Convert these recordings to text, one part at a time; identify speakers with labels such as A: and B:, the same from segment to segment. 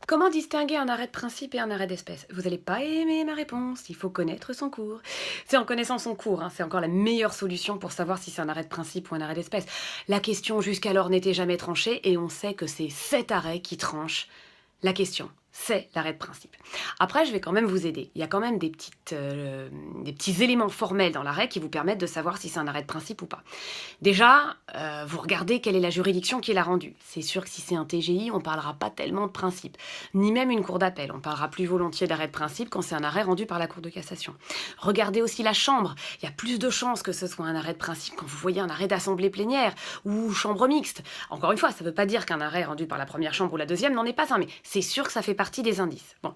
A: Comment distinguer un arrêt de principe et un arrêt d'espèce? Vous n'allez pas aimer ma réponse, il faut connaître son cours. C'est en connaissant son cours, c'est encore la meilleure solution pour savoir si c'est un arrêt de principe ou un arrêt d'espèce. La question jusqu'alors n'était jamais tranchée et on sait que c'est cet arrêt qui tranche la question. C'est l'arrêt de principe. Après, je vais quand même vous aider. Il y a quand même des petits éléments formels dans l'arrêt qui vous permettent de savoir si c'est un arrêt de principe ou pas. Déjà, vous regardez quelle est la juridiction qui l'a rendu. C'est sûr que si c'est un TGI, on ne parlera pas tellement de principe, ni même une cour d'appel. On parlera plus volontiers d'arrêt de principe quand c'est un arrêt rendu par la Cour de cassation. Regardez aussi la chambre. Il y a plus de chances que ce soit un arrêt de principe quand vous voyez un arrêt d'assemblée plénière ou chambre mixte. Encore une fois, ça ne veut pas dire qu'un arrêt rendu par la première chambre ou la deuxième n'en est pas un, mais c'est sûr que ça fait partie des indices. Bon.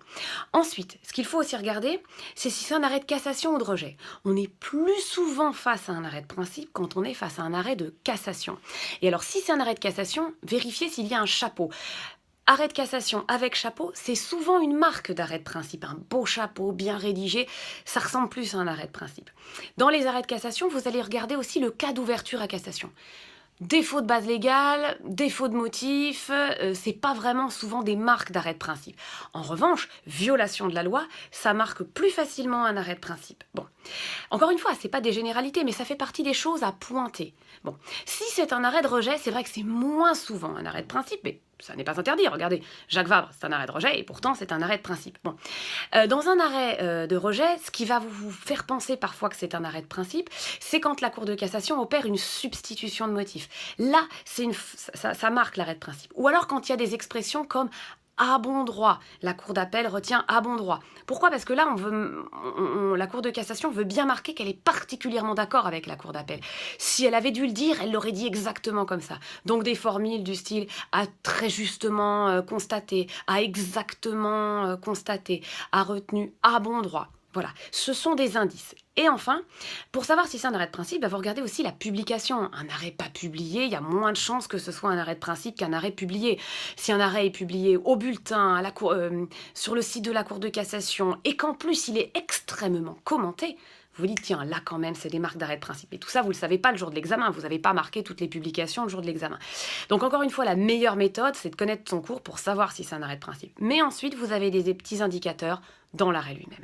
A: Ensuite, ce qu'il faut aussi regarder, c'est si c'est un arrêt de cassation ou de rejet. On est plus souvent face à un arrêt de principe quand on est face à un arrêt de cassation. Et alors, si c'est un arrêt de cassation, vérifiez s'il y a un chapeau. Arrêt de cassation avec chapeau, c'est souvent une marque d'arrêt de principe. Un beau chapeau, bien rédigé, ça ressemble plus à un arrêt de principe. Dans les arrêts de cassation, vous allez regarder aussi le cas d'ouverture à cassation. Défaut de base légale, défaut de motif, c'est pas vraiment souvent des marques d'arrêt de principe. En revanche, violation de la loi, ça marque plus facilement un arrêt de principe. Bon, encore une fois, c'est pas des généralités, mais ça fait partie des choses à pointer. Bon, si c'est un arrêt de rejet, c'est vrai que c'est moins souvent un arrêt de principe, mais ça n'est pas interdit. Regardez, Jacques Vabre, c'est un arrêt de rejet et pourtant c'est un arrêt de principe. Bon, dans un arrêt de rejet, ce qui va vous faire penser parfois que c'est un arrêt de principe, c'est quand la Cour de cassation opère une substitution de motif. Là, ça marque l'arrêt de principe. Ou alors quand il y a des expressions comme à bon droit. La Cour d'appel retient à bon droit. Pourquoi? Parce que là, la Cour de cassation veut bien marquer qu'elle est particulièrement d'accord avec la Cour d'appel. Si elle avait dû le dire, elle l'aurait dit exactement comme ça. Donc des formules du style a très justement constaté, a exactement constaté, a retenu à bon droit. Voilà, ce sont des indices. Et enfin, pour savoir si c'est un arrêt de principe, vous regardez aussi la publication. Un arrêt pas publié, il y a moins de chances que ce soit un arrêt de principe qu'un arrêt publié. Si un arrêt est publié au bulletin, sur le site de la Cour de cassation, et qu'en plus il est extrêmement commenté, vous vous dites, tiens, là quand même, c'est des marques d'arrêt de principe. Et tout ça, vous ne le savez pas le jour de l'examen. Vous n'avez pas marqué toutes les publications le jour de l'examen. Donc encore une fois, la meilleure méthode, c'est de connaître son cours pour savoir si c'est un arrêt de principe. Mais ensuite, vous avez des petits indicateurs dans l'arrêt lui-même.